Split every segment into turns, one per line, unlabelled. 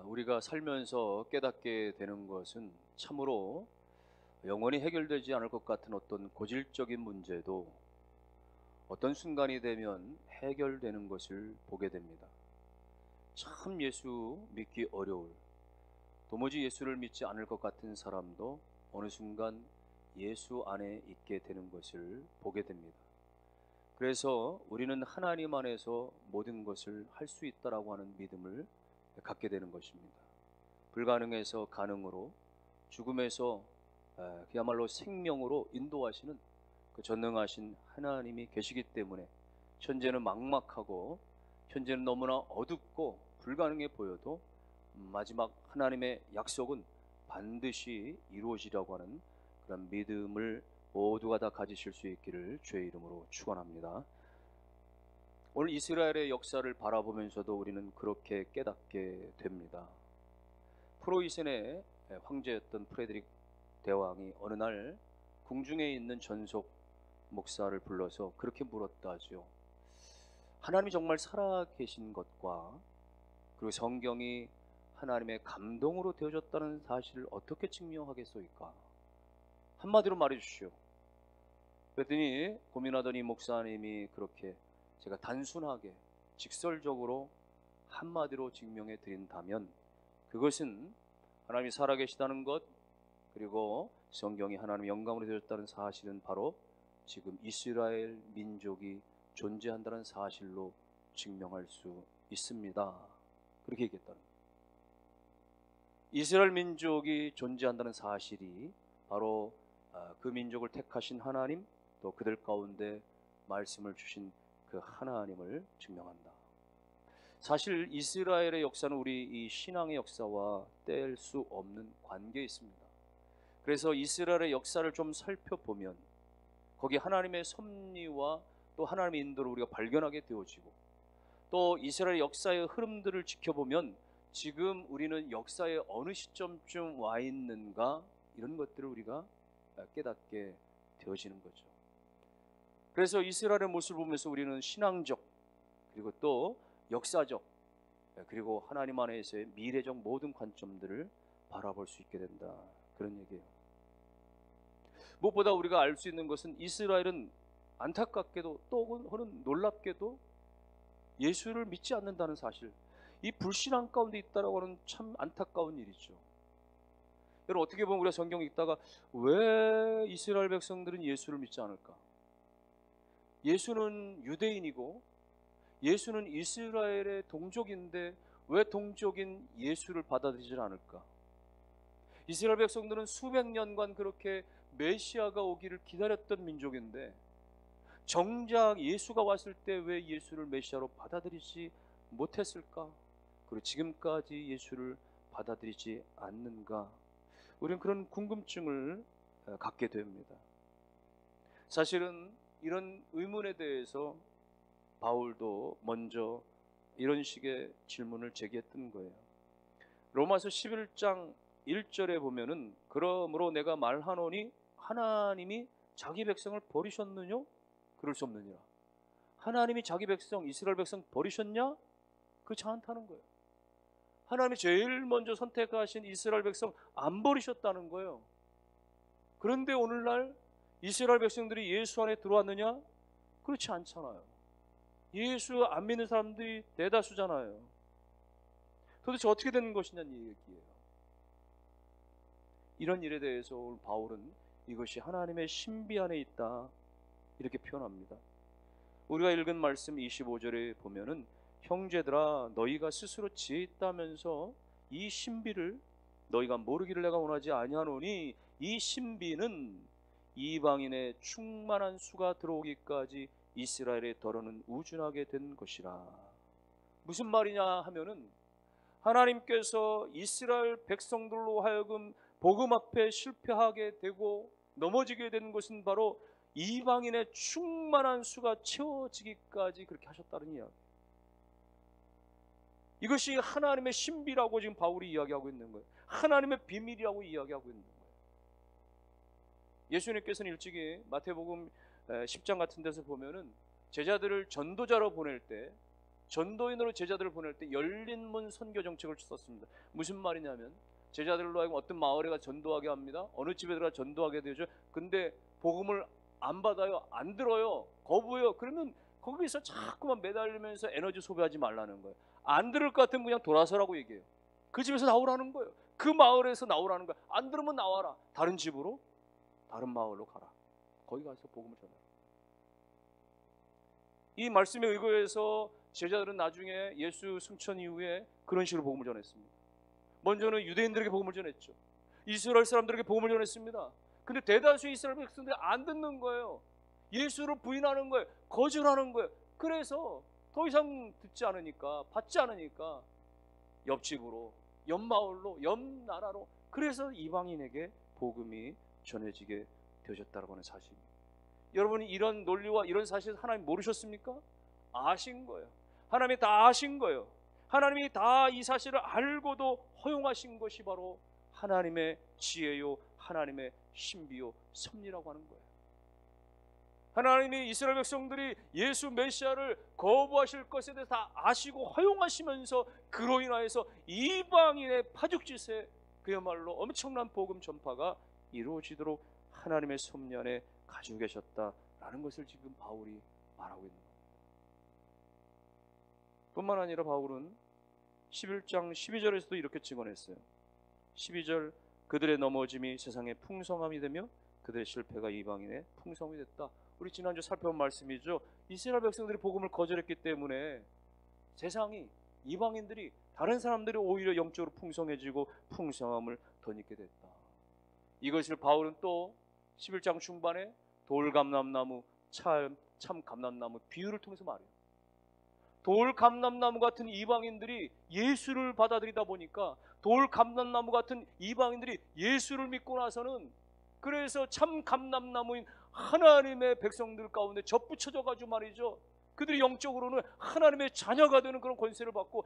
우리가 살면서 깨닫게 되는 것은 참으로 영원히 해결되지 않을 것 같은 어떤 고질적인 문제도 어떤 순간이 되면 해결되는 것을 보게 됩니다. 참 예수 믿기 어려울, 도무지 예수를 믿지 않을 것 같은 사람도 어느 순간 예수 안에 있게 되는 것을 보게 됩니다. 그래서 우리는 하나님 안에서 모든 것을 할 수 있다라고 하는 믿음을 갖게 되는 것입니다. 불가능에서 가능으로, 죽음에서 그야말로 생명으로 인도하시는 그 전능하신 하나님이 계시기 때문에 현재는 막막하고 현재는 너무나 어둡고 불가능해 보여도 마지막 하나님의 약속은 반드시 이루어지려고 하는 그런 믿음을 모두가 다 가지실 수 있기를 주의 이름으로 축원합니다. 오늘 이스라엘의 역사를 바라보면서도 우리는 그렇게 깨닫게 됩니다. 프로이센의 황제였던 프레드릭 대왕이 어느 날 궁중에 있는 전속 목사를 불러서 그렇게 물었다 하죠. 하나님이 정말 살아계신 것과 그리고 성경이 하나님의 감동으로 되어졌다는 사실을 어떻게 증명하겠소이까? 한마디로 말해 주시오. 그랬더니 고민하던 이 목사님이 그렇게 제가 단순하게 직설적으로 한마디로 증명해 드린다면 그것은 하나님이 살아계시다는 것, 그리고 성경이 하나님의 영감으로 되어졌다는 사실은 바로 지금 이스라엘 민족이 존재한다는 사실로 증명할 수 있습니다. 그렇게 얘기했다는 거예요. 이스라엘 민족이 존재한다는 사실이 바로 그 민족을 택하신 하나님, 또 그들 가운데 말씀을 주신 그 하나님을 증명한다. 사실 이스라엘의 역사는 우리 이 신앙의 역사와 뗄 수 없는 관계에 있습니다. 그래서 이스라엘의 역사를 좀 살펴보면 거기 하나님의 섭리와 또 하나님의 인도를 우리가 발견하게 되어지고, 또 이스라엘 역사의 흐름들을 지켜보면 지금 우리는 역사의 어느 시점쯤 와 있는가, 이런 것들을 우리가 깨닫게 되어지는 거죠. 그래서 이스라엘의 모습을 보면서 우리는 신앙적, 그리고 또 역사적, 그리고 하나님 안에서의 미래적 모든 관점들을 바라볼 수 있게 된다, 그런 얘기예요. 무엇보다 우리가 알 수 있는 것은 이스라엘은 안타깝게도 또는 놀랍게도 예수를 믿지 않는다는 사실, 이 불신앙 가운데 있다라고 하는 참 안타까운 일이죠. 여러분, 어떻게 보면 우리가 성경 읽다가 왜 이스라엘 백성들은 예수를 믿지 않을까? 예수는 유대인이고 예수는 이스라엘의 동족인데 왜 동족인 예수를 받아들이지 않을까? 이스라엘 백성들은 수백 년간 그렇게 메시아가 오기를 기다렸던 민족인데 정작 예수가 왔을 때 왜 예수를 메시아로 받아들이지 못했을까? 그리고 지금까지 예수를 받아들이지 않는가? 우리는 그런 궁금증을 갖게 됩니다. 사실은 이런 의문에 대해서 바울도 먼저 이런 식의 질문을 제기했던 거예요. 로마서 11장 1절에 보면은 그러므로 내가 말하노니 하나님이 자기 백성을 버리셨느냐? 그럴 수 없느니라. 하나님이 자기 백성, 이스라엘 백성 버리셨냐? 그렇지 않다는 거예요. 하나님이 제일 먼저 선택하신 이스라엘 백성 안 버리셨다는 거예요. 그런데 오늘날 이스라엘 백성들이 예수 안에 들어왔느냐? 그렇지 않잖아요. 예수 안 믿는 사람들이 대다수잖아요. 도대체 어떻게 되는 것이냐는 얘기예요. 이런 일에 대해서 오늘 바울은 이것이 하나님의 신비 안에 있다, 이렇게 표현합니다. 우리가 읽은 말씀 25절에 보면은 형제들아 너희가 스스로 지혜 있다면서 이 신비를 너희가 모르기를 내가 원하지 아니하노니 이 신비는 이방인의 충만한 수가 들어오기까지 이스라엘의 더러는 우준하게 된 것이라. 무슨 말이냐 하면은 하나님께서 이스라엘 백성들로 하여금 복음 앞에 실패하게 되고 넘어지게 된 것은 바로 이방인의 충만한 수가 채워지기까지 그렇게 하셨다는 이야기. 이것이 하나님의 신비라고 지금 바울이 이야기하고 있는 거예요. 하나님의 비밀이라고 이야기하고 있는 거예요. 예수님께서는 일찍이 마태복음 10장 같은 데서 보면은 제자들을 전도자로 보낼 때 전도인으로 제자들을 보낼 때 열린 문 선교 정책을 썼습니다. 무슨 말이냐면 제자들로 하여금 어떤 마을에 가 전도하게 합니다. 어느 집에 들어가 전도하게 되죠. 근데 복음을 안 받아요. 안 들어요. 거부해요. 그러면 거기서 자꾸만 매달리면서 에너지 소비하지 말라는 거예요. 안 들을 것 같으면 그냥 돌아서라고 얘기해요. 그 집에서 나오라는 거예요. 그 마을에서 나오라는 거예요. 안 들으면 나와라. 다른 집으로, 다른 마을로 가라. 거기 가서 복음을 전해라. 이 말씀에 의거해서 제자들은 나중에 예수 승천 이후에 그런 식으로 복음을 전했습니다. 먼저는 유대인들에게 복음을 전했죠. 이스라엘 사람들에게 복음을 전했습니다. 근데 대다수 이스라엘 백성들이 안 듣는 거예요. 예수를 부인하는 거예요. 거절하는 거예요. 그래서 더 이상 듣지 않으니까, 받지 않으니까 옆집으로, 옆마을로, 옆나라로, 그래서 이방인에게 복음이 전해지게 되어졌다고 하는 사실입니다. 여러분이 이런 논리와 이런 사실을 하나님 모르셨습니까? 아신 거예요. 하나님이 다 아신 거예요. 하나님이 다 이 사실을 알고도 허용하신 것이 바로 하나님의 지혜요, 하나님의 신비요, 섭리라고 하는 거예요. 하나님이 이스라엘 백성들이 예수 메시아를 거부하실 것에 대해서 다 아시고 허용하시면서 그로 인하여서 이방인의 파죽짓에 그야말로 엄청난 복음 전파가 이루어지도록 하나님의 섭리 안에 가지고 계셨다라는 것을 지금 바울이 말하고 있는 겁니다. 뿐만 아니라 바울은 11장 12절에서도 이렇게 증언했어요. 12절, 그들의 넘어짐이 세상의 풍성함이 되며 그들의 실패가 이방인의 풍성함이 됐다. 우리 지난주 살펴본 말씀이죠. 이스라엘 백성들이 복음을 거절했기 때문에 세상이, 이방인들이, 다른 사람들이 오히려 영적으로 풍성해지고 풍성함을 덧입게 됐다. 이것을 바울은 또 11장 중반에 돌감람나무, 참 감람나무 비유를 통해서 말해요. 돌감람나무 같은 이방인들이 예수를 받아들이다 보니까, 돌감람나무 같은 이방인들이 예수를 믿고 나서는 그래서 참 감람나무인 하나님의 백성들 가운데 접붙여져 가지고 말이죠, 그들이 영적으로는 하나님의 자녀가 되는 그런 권세를 받고,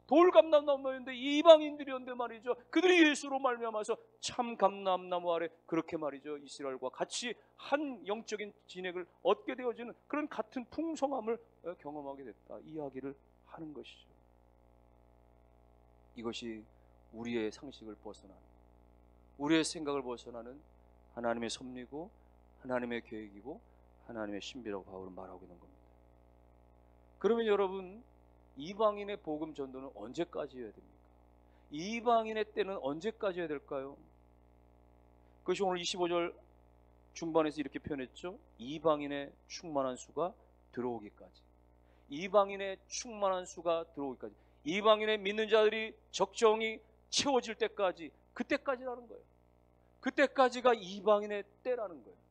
돌감람나무였는데 이방인들이었는데 말이죠, 그들이 예수로 말미암아서 참 감람나무 아래 그렇게 말이죠 이스라엘과 같이 한 영적인 진액을 얻게 되어지는 그런 같은 풍성함을 경험하게 됐다, 이야기를 하는 것이죠. 이것이 우리의 상식을 벗어나는, 우리의 생각을 벗어나는 하나님의 섭리고 하나님의 계획이고 하나님의 신비라고 바울은 말하고 있는 겁니다. 그러면 여러분, 이방인의 복음 전도는 언제까지 해야 됩니까? 이방인의 때는 언제까지 해야 될까요? 그것이 오늘 25절 중반에서 이렇게 표현했죠. 이방인의 충만한 수가 들어오기까지. 이방인의 충만한 수가 들어오기까지. 이방인의 믿는 자들이 적정히 채워질 때까지, 그때까지라는 거예요. 그때까지가 이방인의 때라는 거예요.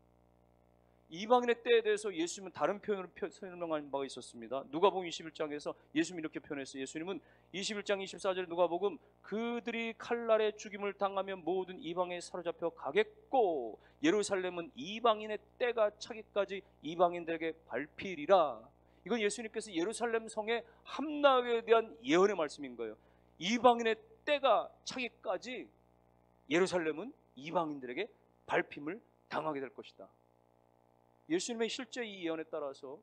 이방인의 때에 대해서 예수님은 다른 표현으로 설명한 바가 있었습니다. 누가복음 21장에서 예수님이 이렇게 표현했어요. 예수님은 21장 24절에 누가복음, 그들이 칼날에 죽임을 당하면 모든 이방에 사로잡혀 가겠고 예루살렘은 이방인의 때가 차기까지 이방인들에게 밟히리라. 이건 예수님께서 예루살렘 성의 함락에 대한 예언의 말씀인 거예요. 이방인의 때가 차기까지 예루살렘은 이방인들에게 밟힘을 당하게 될 것이다. 예수님의 실제 이 예언에 따라서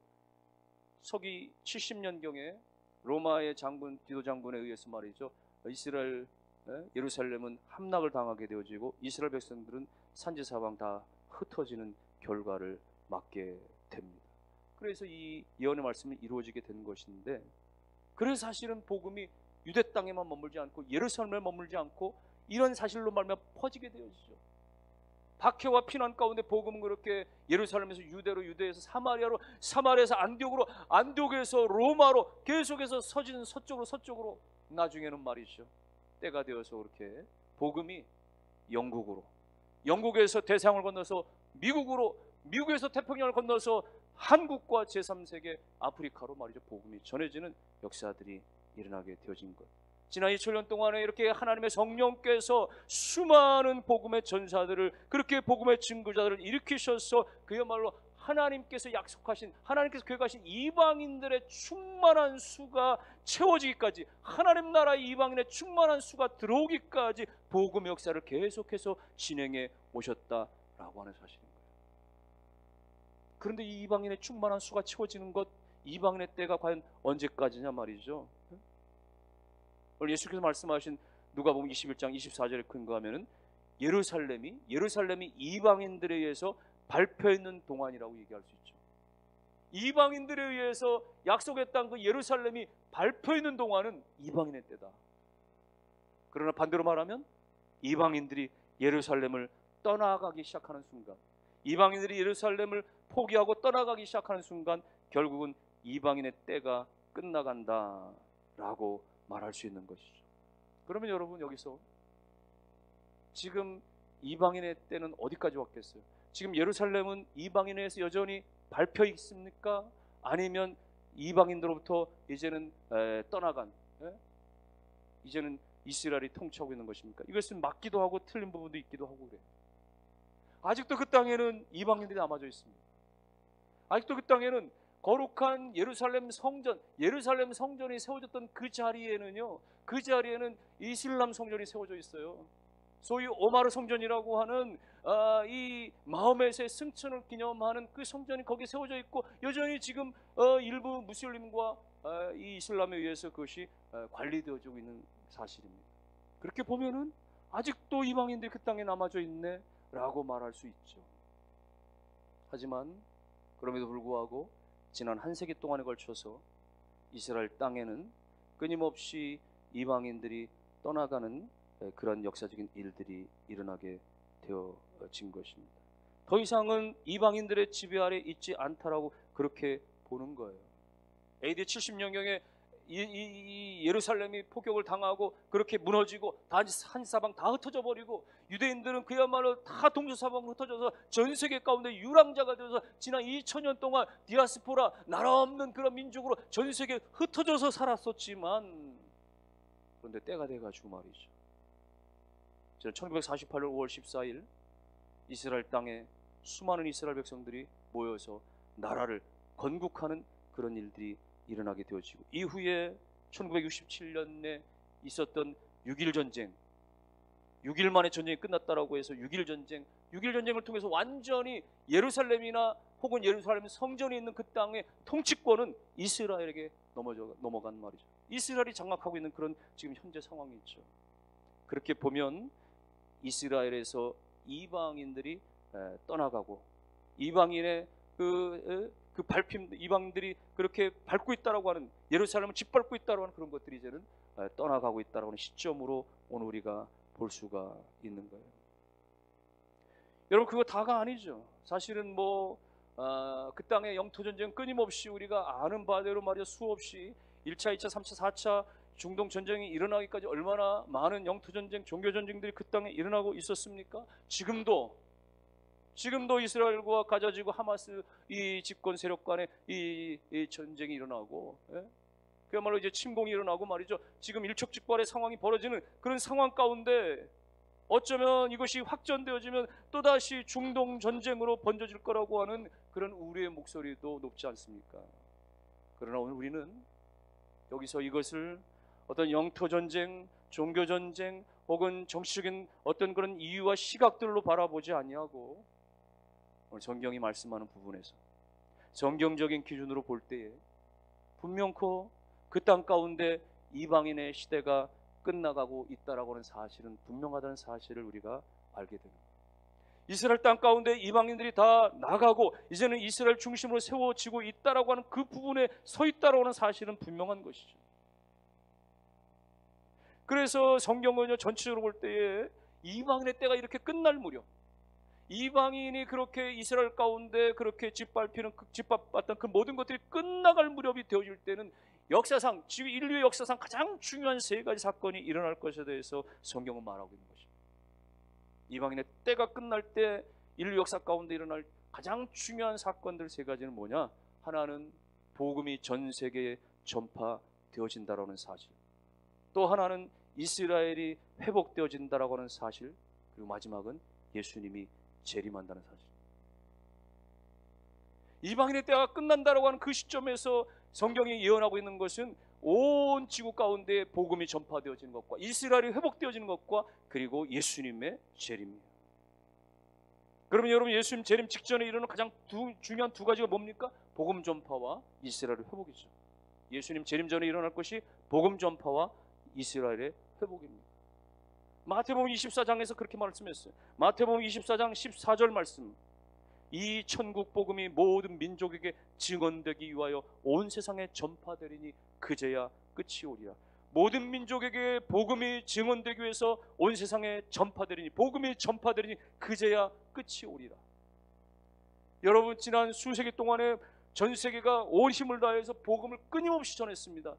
서기 70년경에 로마의 장군, 디도 장군에 의해서 말이죠, 이스라엘, 예루살렘은 함락을 당하게 되어지고 이스라엘 백성들은 산지사방 다 흩어지는 결과를 맞게 됩니다. 그래서 이 예언의 말씀이 이루어지게 된 것인데, 그래서 사실은 복음이 유대 땅에만 머물지 않고 예루살렘에 머물지 않고 이런 사실로 말미암아 퍼지게 되어지죠. 박해와 피난 가운데 복음은 그렇게 예루살렘에서 유대로, 유대에서 사마리아로, 사마리아에서 안디옥으로, 안디옥에서 로마로 계속해서 서쪽으로 나중에는 말이죠, 때가 되어서 그렇게 복음이 영국으로, 영국에서 대서양을 건너서 미국으로, 미국에서 태평양을 건너서 한국과 제3세계 아프리카로 말이죠 복음이 전해지는 역사들이 일어나게 되어진 것. 지난 2000년 동안에 이렇게 하나님의 성령께서 수많은 복음의 전사들을, 그렇게 복음의 증거자들을 일으키셔서 그야말로 하나님께서 약속하신, 하나님께서 계획하신 이방인들의 충만한 수가 채워지기까지, 하나님 나라 이방인의 충만한 수가 들어오기까지 복음의 역사를 계속해서 진행해 오셨다라고 하는 사실인 거예요. 그런데 이 이방인의 충만한 수가 채워지는 것, 이방인의 때가 과연 언제까지냐 말이죠. 오늘 예수께서 말씀하신 누가복음 21장 24절에 근거하면은 예루살렘이 이방인들에 의해서 발표했는 동안이라고 얘기할 수 있죠. 이방인들에 의해서 약속했던 그 예루살렘이 발표했는 동안은 이방인의 때다. 그러나 반대로 말하면 이방인들이 예루살렘을 떠나가기 시작하는 순간, 이방인들이 예루살렘을 포기하고 떠나가기 시작하는 순간 결국은 이방인의 때가 끝나간다라고 말할 수 있는 것이죠. 그러면 여러분, 여기서 지금 이방인의 때는 어디까지 왔겠어요? 지금 예루살렘은 이방인에서 여전히 밟혀 있습니까? 아니면 이방인들로부터 이제는 떠나간, 이제는 이스라엘이 통치하고 있는 것입니까? 이것은 맞기도 하고 틀린 부분도 있기도 하고 그래요. 아직도 그 땅에는 이방인들이 남아져 있습니다. 아직도 그 땅에는 거룩한 예루살렘 성전이 세워졌던 그 자리에는 이슬람 성전이 세워져 있어요. 소위 오마르 성전이라고 하는 이 마호멧의 승천을 기념하는 그 성전이 거기 세워져 있고, 여전히 지금 일부 무슬림과 이 이슬람에 의해서 그것이 관리되어지고 있는 사실입니다. 그렇게 보면은 아직도 이방인들이 그 땅에 남아져 있네 라고 말할 수 있죠. 하지만 그럼에도 불구하고 지난 한 세기 동안에 걸쳐서 이스라엘 땅에는 끊임없이 이방인들이 떠나가는 그런 역사적인 일들이 일어나게 되어진 것입니다. 더 이상은 이방인들의 지배 아래 있지 않다라고 그렇게 보는 거예요. AD 70년경에 이 예루살렘이 폭격을 당하고 그렇게 무너지고 다 한 사방 다 흩어져 버리고, 유대인들은 그야말로 다 동서사방으로 흩어져서 전 세계 가운데 유랑자가 되어서 지난 2000년 동안 디아스포라, 나라 없는 그런 민족으로 전 세계에 흩어져서 살았었지만, 그런데 때가 돼가지고 말이죠, 1948년 5월 14일 이스라엘 땅에 수많은 이스라엘 백성들이 모여서 나라를 건국하는 그런 일들이 일어나게 되어지고, 이후에 1967년에 있었던 6.1 전쟁, 6일 만에 전쟁이 끝났다라고 해서 6.1 전쟁을 통해서 완전히 예루살렘이나 혹은 예루살렘 성전이 있는 그 땅의 통치권은 이스라엘에게 넘어간 말이죠. 이스라엘이 장악하고 있는 그런 지금 현재 상황이 있죠. 그렇게 보면 이스라엘에서 이방인들이 떠나가고, 이방인의 그 밟힘, 이방인들이 그렇게 밟고 있다라고 하는, 예루살렘을 짓밟고 있다라고 하는 그런 것들이 이제는 떠나가고 있다라고 하는 시점으로 오늘 우리가 볼 수가 있는 거예요. 여러분, 그거 다가 아니죠. 사실은 그 땅의 영토 전쟁 끊임없이 우리가 아는 바대로 말이야, 수없이 1차, 2차, 3차, 4차 중동 전쟁이 일어나기까지 얼마나 많은 영토 전쟁, 종교 전쟁들이 그 땅에 일어나고 있었습니까? 지금도 이스라엘과 가자지구 하마스 이 집권 세력 간의 이 전쟁이 일어나고, 그야말로 이제 침공이 일어나고 말이죠. 지금 일촉즉발의 상황이 벌어지는 그런 상황 가운데 어쩌면 이것이 확전되어지면 또다시 중동 전쟁으로 번져질 거라고 하는 그런 우려의 목소리도 높지 않습니까? 그러나 오늘 우리는 여기서 이것을 어떤 영토 전쟁, 종교 전쟁 혹은 정치적인 어떤 그런 이유와 시각들로 바라보지 아니하고, 오늘 성경이 말씀하는 부분에서 성경적인 기준으로 볼 때에 분명코 그 땅 가운데 이방인의 시대가 끝나가고 있다라고 하는 사실은 분명하다는 사실을 우리가 알게 됩니다. 이스라엘 땅 가운데 이방인들이 다 나가고 이제는 이스라엘 중심으로 세워지고 있다라고 하는 그 부분에 서 있다라고 하는 사실은 분명한 것이죠. 그래서 성경은 전체적으로 볼 때에 이방인의 때가 이렇게 끝날 무렵, 이방인이 그렇게 이스라엘 가운데 그렇게 짓밟았던 그 모든 것들이 끝나갈 무렵이 되어질 때는 역사상, 지금 인류의 역사상 가장 중요한 세 가지 사건이 일어날 것에 대해서 성경은 말하고 있는 것입니다. 이방인의 때가 끝날 때 인류 역사 가운데 일어날 가장 중요한 사건들 세 가지는 뭐냐? 하나는 복음이 전 세계에 전파되어진다라는 사실, 또 하나는 이스라엘이 회복되어진다라고 하는 사실, 그리고 마지막은 예수님이 재림한다는 사실. 이방인의 때가 끝난다라고 하는 그 시점에서 성경이 예언하고 있는 것은 온 지구 가운데 복음이 전파되어지는 것과 이스라엘이 회복되어지는 것과 그리고 예수님의 재림이에요. 그러면 여러분, 예수님 재림 직전에 이르는 가장 중요한 두 가지가 뭡니까? 복음 전파와 이스라엘의 회복이죠. 예수님 재림 전에 일어날 것이 복음 전파와 이스라엘의 회복입니다. 마태복음 24장에서 그렇게 말씀했어요. 마태복음 24장 14절 말씀. 이 천국 복음이 모든 민족에게 증언되기 위하여 온 세상에 전파되리니 그제야 끝이 오리라. 모든 민족에게 복음이 증언되기 위해서 온 세상에 전파되리니, 복음이 전파되리니 그제야 끝이 오리라. 여러분, 지난 수세기 동안에 전 세계가 온 힘을 다해서 복음을 끊임없이 전했습니다.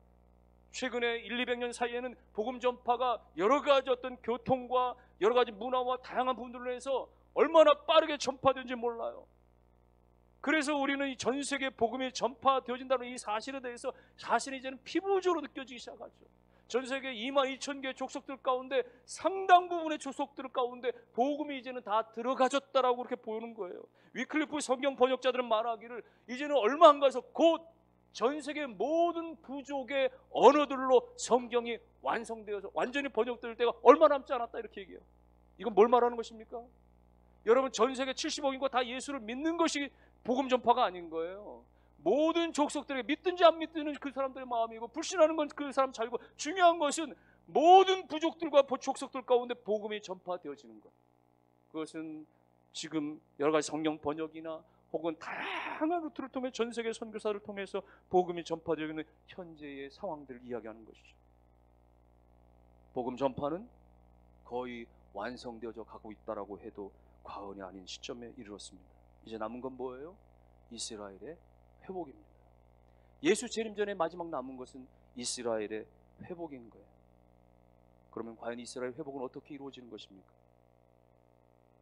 최근에 1, 200년 사이에는 복음 전파가 여러 가지 어떤 교통과 여러 가지 문화와 다양한 부분들로 해서 얼마나 빠르게 전파되는지 몰라요. 그래서 우리는 이 전 세계 복음이 전파되어진다는 이 사실에 대해서 사실은 이제는 피부적으로 느껴지기 시작하죠. 전 세계 22,000개의 족속들 가운데 상당 부분의 족속들 가운데 복음이 이제는 다 들어가졌다라고 그렇게 보이는 거예요. 위클리프 성경 번역자들은 말하기를 이제는 얼마 안 가서 곧 전 세계 모든 부족의 언어들로 성경이 완성되어서 완전히 번역될 때가 얼마 남지 않았다 이렇게 얘기해요. 이건 뭘 말하는 것입니까? 여러분, 전 세계 70억 인구가 다 예수를 믿는 것이 복음 전파가 아닌 거예요. 모든 족속들에게 믿든지 안 믿든지 그 사람들의 마음이고 불신하는 건 그 사람 자유고, 중요한 것은 모든 부족들과 족속들 가운데 복음이 전파되어지는 것. 그것은 지금 여러 가지 성경 번역이나 혹은 다양한 루트를 통해 전 세계 선교사를 통해서 복음이 전파되고 있는 현재의 상황들을 이야기하는 것이죠. 복음 전파는 거의 완성되어져 가고 있다라고 해도 과언이 아닌 시점에 이르렀습니다. 이제 남은 건 뭐예요? 이스라엘의 회복입니다. 예수 재림 전에 마지막 남은 것은 이스라엘의 회복인 거예요. 그러면 과연 이스라엘 회복은 어떻게 이루어지는 것입니까?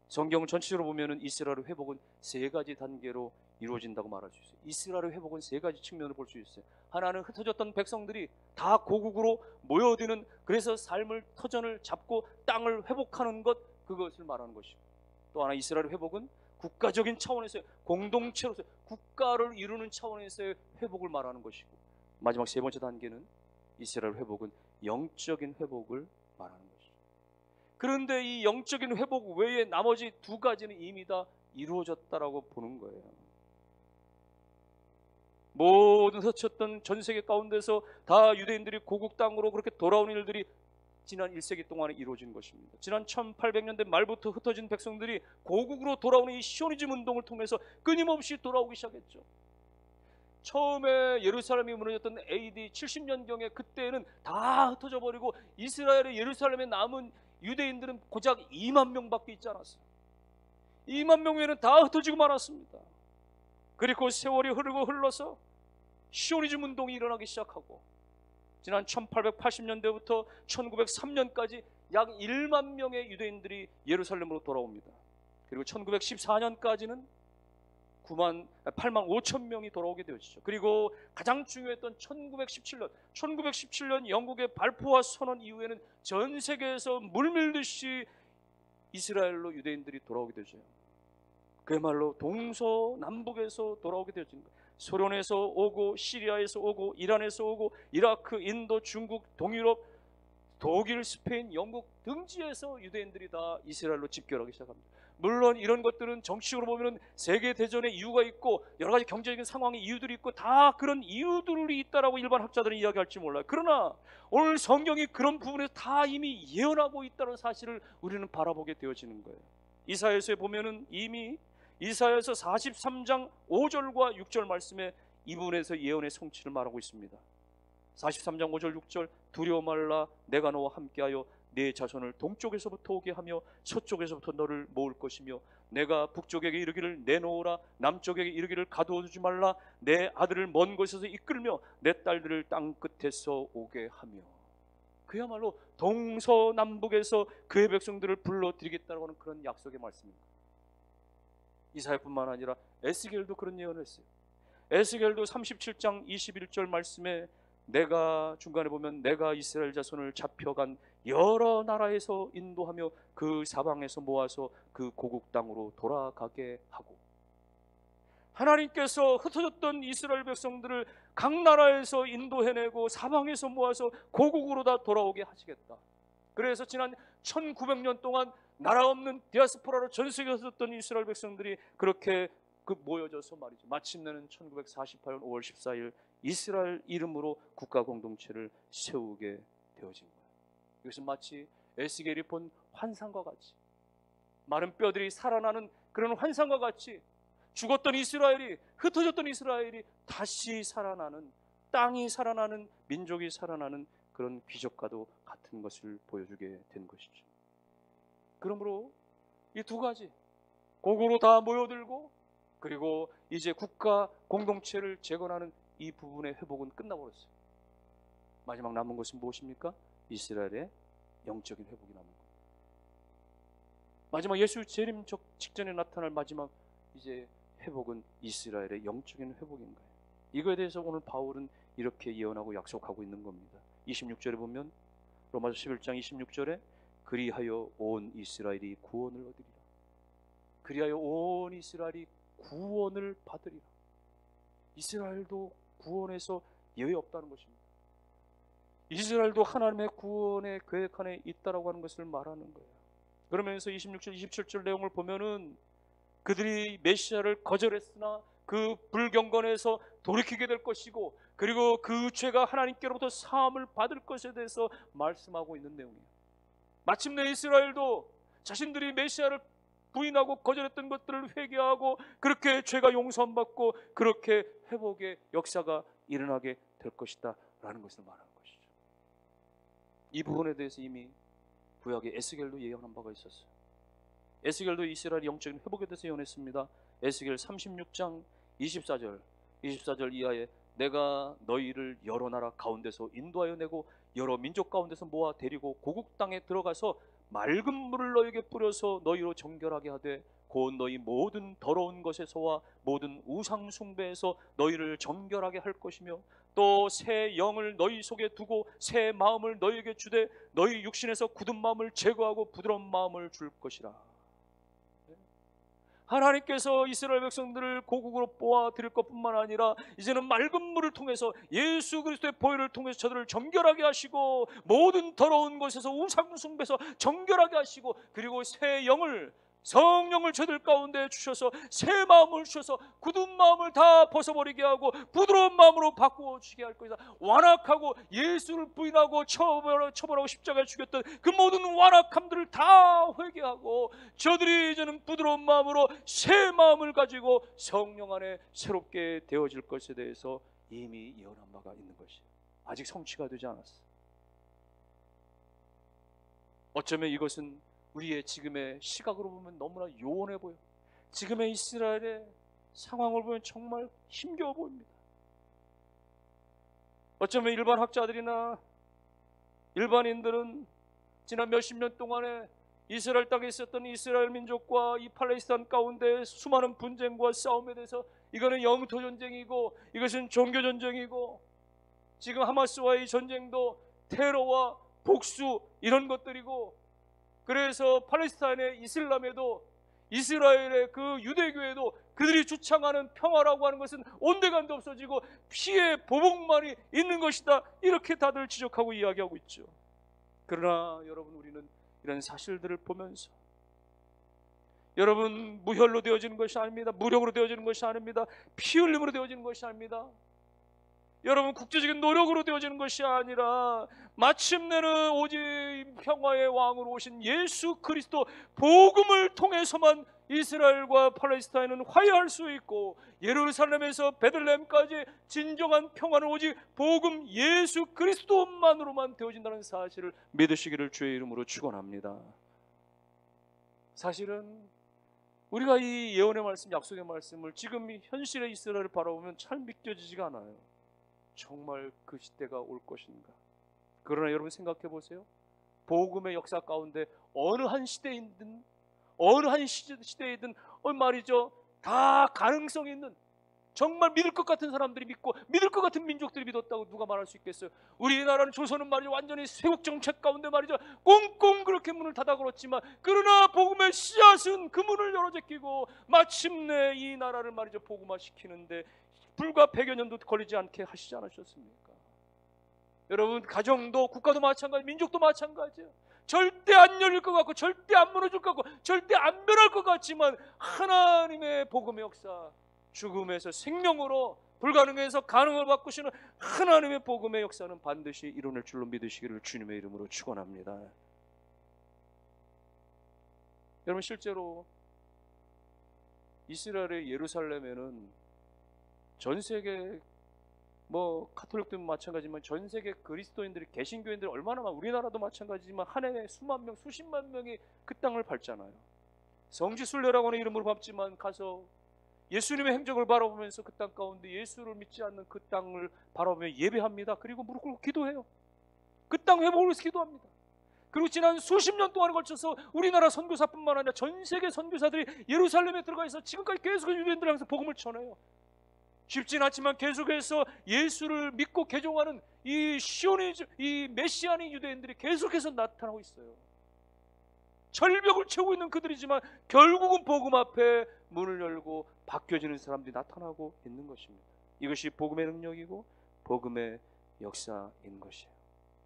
성경을 전체적으로 보면은 이스라엘의 회복은 세 가지 단계로 이루어진다고 말할 수 있어요. 이스라엘의 회복은 세 가지 측면을 볼 수 있어요. 하나는 흩어졌던 백성들이 다 고국으로 모여드는, 그래서 삶을 터전을 잡고 땅을 회복하는 것, 그것을 말하는 것이고, 또 하나 이스라엘의 회복은 국가적인 차원에서의 공동체로서 국가를 이루는 차원에서의 회복을 말하는 것이고, 마지막 세 번째 단계는 이스라엘 회복은 영적인 회복을 말하는 것이죠. 그런데 이 영적인 회복 외에 나머지 두 가지는 이미 다 이루어졌다라고 보는 거예요. 모든 흩어졌던 전 세계 가운데서 다 유대인들이 고국 땅으로 그렇게 돌아온 일들이 지난 1세기 동안에 이루어진 것입니다. 지난 1800년대 말부터 흩어진 백성들이 고국으로 돌아오는 이 시오니즘 운동을 통해서 끊임없이 돌아오기 시작했죠. 처음에 예루살렘이 무너졌던 AD 70년경에 그때는 다 흩어져 버리고 이스라엘의 예루살렘에 남은 유대인들은 고작 2만 명밖에 있지 않았어요. 2만 명 외에는 다 흩어지고 말았습니다. 그리고 세월이 흐르고 흘러서 시오니즘 운동이 일어나기 시작하고, 지난 1880년대부터 1903년까지 약 1만 명의 유대인들이 예루살렘으로 돌아옵니다. 그리고 1914년까지는 8만 5천 명이 돌아오게 되었죠. 그리고 가장 중요했던 1917년 영국의 발포와 선언 이후에는 전 세계에서 물밀듯이 이스라엘로 유대인들이 돌아오게 되죠. 그야말로 동서남북에서 돌아오게 되어진 거예요. 소련에서 오고, 시리아에서 오고, 이란에서 오고, 이라크, 인도, 중국, 동유럽, 독일, 스페인, 영국 등지에서 유대인들이 다 이스라엘로 집결하기 시작합니다. 물론 이런 것들은 정치적으로 보면 세계대전의 이유가 있고 여러 가지 경제적인 상황의 이유들이 있고 다 그런 이유들이 있다라고 일반 학자들은 이야기할지 몰라요. 그러나 오늘 성경이 그런 부분에서 다 이미 예언하고 있다는 사실을 우리는 바라보게 되어지는 거예요. 이사야서에 보면은 이미 이사야서 43장 5절과 6절 말씀에 이 부분에서 예언의 성취를 말하고 있습니다. 43장 5절 6절, 두려워 말라, 내가 너와 함께하여 내 자손을 동쪽에서부터 오게 하며 서쪽에서부터 너를 모을 것이며, 내가 북쪽에게 이르기를 내놓으라, 남쪽에게 이르기를 가두어두지 말라, 내 아들을 먼 곳에서 이끌며 내 딸들을 땅 끝에서 오게 하며. 그야말로 동서남북에서 그의 백성들을 불러들이겠다고 하는 그런 약속의 말씀입니다. 이사야뿐만 아니라 에스겔도 그런 예언을 했어요. 에스겔도 37장 21절 말씀에 내가, 중간에 보면 내가 이스라엘 자손을 잡혀간 여러 나라에서 인도하며 그 사방에서 모아서 그 고국 땅으로 돌아가게 하고, 하나님께서 흩어졌던 이스라엘 백성들을 각 나라에서 인도해내고 사방에서 모아서 고국으로 다 돌아오게 하시겠다. 그래서 지난 1900년 동안 나라 없는 디아스포라로 전 세계에 흩어졌던 이스라엘 백성들이 그렇게 모여져서 말이죠. 마침내는 1948년 5월 14일 이스라엘 이름으로 국가 공동체를 세우게 되어진 거예요. 이것은 마치 에스겔이 본 환상과 같이, 마른 뼈들이 살아나는 그런 환상과 같이 죽었던 이스라엘이, 흩어졌던 이스라엘이 다시 살아나는, 땅이 살아나는, 민족이 살아나는 그런 기적과도 같은 것을 보여주게 된 것이죠. 그러므로 이 두 가지, 고구로 다 모여들고 그리고 이제 국가 공동체를 재건하는 이 부분의 회복은 끝나버렸어요. 마지막 남은 것은 무엇입니까? 이스라엘의 영적인 회복이 남은 거예요. 마지막 예수 재림 직전에 나타날 마지막 이제 회복은 이스라엘의 영적인 회복인 거예요. 이거에 대해서 오늘 바울은 이렇게 예언하고 약속하고 있는 겁니다. 26절에 보면, 로마서 11장 26절에 그리하여 온 이스라엘이 구원을 얻으리라. 그리하여 온 이스라엘이 구원을 받으리라. 이스라엘도 구원에서 예외 없다는 것입니다. 이스라엘도 하나님의 구원의 계획 안에 있다라고 하는 것을 말하는 거예요. 그러면서 26절, 27절 내용을 보면은 그들이 메시아를 거절했으나 그 불경건에서 돌이키게 될 것이고, 그리고 그 죄가 하나님께로부터 사함을 받을 것에 대해서 말씀하고 있는 내용이에요. 마침내 이스라엘도 자신들이 메시아를 부인하고 거절했던 것들을 회개하고 그렇게 죄가 용서받고 그렇게 회복의 역사가 일어나게 될 것이다 라는 것을 말하는 것이죠. 이 부분에 대해서 이미 구약의 에스겔도 예언한 바가 있었어요. 에스겔도 이스라엘 영적인 회복에 대해서 예언했습니다. 에스겔 36장 24절 이하에 내가 너희를 여러 나라 가운데서 인도하여 내고 여러 민족 가운데서 모아 데리고 고국 땅에 들어가서 맑은 물을 너희에게 뿌려서 너희로 정결하게 하되 곧 너희 모든 더러운 것에서와 모든 우상 숭배에서 너희를 정결하게 할 것이며 또 새 영을 너희 속에 두고 새 마음을 너희에게 주되 너희 육신에서 굳은 마음을 제거하고 부드러운 마음을 줄 것이라. 하나님께서 이스라엘 백성들을 고국으로 뽑아 드릴 것뿐만 아니라 이제는 맑은 물을 통해서 예수 그리스도의 보혈을 통해서 저들을 정결하게 하시고 모든 더러운 것에서 우상 숭배에서 정결하게 하시고 그리고 새 영을, 성령을 저들 가운데 주셔서 새 마음을 주셔서 굳은 마음을 다 벗어버리게 하고 부드러운 마음으로 바꾸어 주게 할 것이다. 완악하고 예수를 부인하고 처벌하고 십자가에 죽였던 그 모든 완악함들을 다 회개하고 저들이 이제는 부드러운 마음으로 새 마음을 가지고 성령 안에 새롭게 되어질 것에 대해서 이미 예언한 바가 있는 것이에요. 아직 성취가 되지 않았어요. 어쩌면 이것은 우리의 지금의 시각으로 보면 너무나 요원해 보여요. 지금의 이스라엘의 상황을 보면 정말 힘겨워 보입니다. 어쩌면 일반 학자들이나 일반인들은 지난 몇십 년 동안에 이스라엘 땅에 있었던 이스라엘 민족과 이 팔레스타인 가운데 수많은 분쟁과 싸움에 대해서 이거는 영토 전쟁이고 이것은 종교 전쟁이고 지금 하마스와의 전쟁도 테러와 복수 이런 것들이고 그래서 팔레스타인의 이슬람에도 이스라엘의 그 유대교에도 그들이 주창하는 평화라고 하는 것은 온데간데 없어지고 피해 보복만이 있는 것이다 이렇게 다들 지적하고 이야기하고 있죠. 그러나 여러분 우리는 이런 사실들을 보면서 여러분 무혈로 되어지는 것이 아닙니다. 무력으로 되어지는 것이 아닙니다. 피 흘림으로 되어지는 것이 아닙니다. 여러분 국제적인 노력으로 되어지는 것이 아니라 마침내는 오직 평화의 왕으로 오신 예수 그리스도 복음을 통해서만 이스라엘과 팔레스타인은 화해할 수 있고 예루살렘에서 베들레헴까지 진정한 평화는 오직 복음 예수 그리스도만으로만 되어진다는 사실을 믿으시기를 주의 이름으로 축원합니다. 사실은 우리가 이 예언의 말씀, 약속의 말씀을 지금 현실의 이스라엘을 바라보면 잘 믿겨지지가 않아요. 정말 그 시대가 올 것인가? 그러나 여러분 생각해 보세요. 복음의 역사 가운데 어느 한 시대이든 어느 한 시대이든 말이죠. 다 가능성 있는 정말 믿을 것 같은 사람들이 믿고 믿을 것 같은 민족들이 믿었다고 누가 말할 수 있겠어요? 우리나라는 조선은 말이죠. 완전히 세국 정책 가운데 말이죠. 꽁꽁 그렇게 문을 닫아 걸었지만 그러나 복음의 씨앗은 그 문을 열어 제끼고 마침내 이 나라를 말이죠. 복음화시키는데 불과 100여 년도 걸리지 않게 하시지 않으셨습니까? 여러분 가정도 국가도 마찬가지, 민족도 마찬가지예요.
절대 안 열릴 것 같고 절대 안 무너질 것 같고 절대 안 변할 것 같지만 하나님의 복음의 역사, 죽음에서 생명으로 불가능해서 가능을 바꾸시는 하나님의 복음의 역사는 반드시 이뤄낼 줄로 믿으시기를 주님의 이름으로 축원합니다. 여러분, 실제로 이스라엘의 예루살렘에는 전 세계 카톨릭도 마찬가지지만 전 세계 그리스도인들이, 개신교인들이 얼마나 많아, 우리나라도 마찬가지지만 한 해에 수만 명, 수십만 명이 그 땅을 밟잖아요. 성지순례라고 하는 이름으로 밟지만 가서 예수님의 행적을 바라보면서 그 땅 가운데 예수를 믿지 않는 그 땅을 바라보며 예배합니다. 그리고 무릎 꿇고 기도해요. 그 땅 회복을 위해서 기도합니다. 그리고 지난 수십 년 동안에 걸쳐서 우리나라 선교사뿐만 아니라 전 세계 선교사들이 예루살렘에 들어가 있어 지금까지 계속 유대인들 향해서 복음을 전해요. 쉽진 않지만 계속해서 예수를 믿고 개종하는 이 시오니즘, 이 메시아닉 유대인들이 계속해서 나타나고 있어요. 절벽을 채우고 있는 그들이지만 결국은 복음 앞에 문을 열고 바뀌어지는 사람들이 나타나고 있는 것입니다. 이것이 복음의 능력이고 복음의 역사인 것이에요.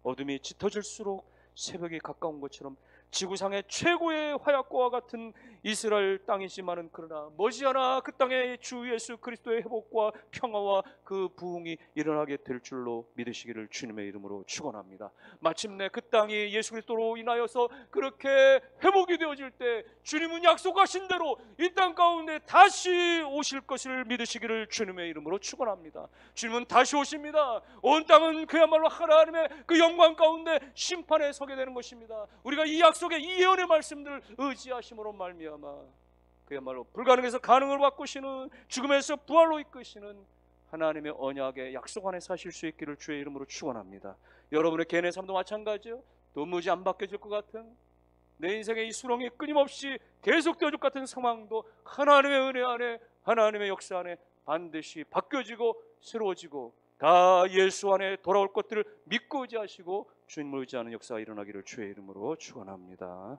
어둠이 짙어질수록 새벽이 가까운 것처럼 지구상의 최고의 화약고와 같은 이스라엘 땅이지만은 그러나 머지않아 그 땅에 주 예수 그리스도의 회복과 평화와 그 부흥이 일어나게 될 줄로 믿으시기를 주님의 이름으로 축원합니다. 마침내 그 땅이 예수 그리스도로 인하여서 그렇게 회복이 되어질 때 주님은 약속하신 대로 이 땅 가운데 다시 오실 것을 믿으시기를 주님의 이름으로 축원합니다. 주님은 다시 오십니다. 온 땅은 그야말로 하나님의 그 영광 가운데 심판에 서게 되는 것입니다. 우리가 이 약속의 이 예언의 말씀들을 의지하심으로 말미암아 그야말로 불가능해서 가능을 바꾸시는, 죽음에서 부활로 이끄시는 하나님의 언약의 약속 안에 사실 수 있기를 주의 이름으로 축원합니다. 여러분의 개인의 삶도 마찬가지요. 도무지 안 바뀌어질 것 같은 내 인생의 이 수렁이 끊임없이 계속되어질 것 같은 상황도 하나님의 은혜 안에, 하나님의 역사 안에 반드시 바뀌어지고 새로워지고 다 예수 안에 돌아올 것들을 믿고 의지하시고 주님을 의지하는 역사가 일어나기를 주의 이름으로 축원합니다.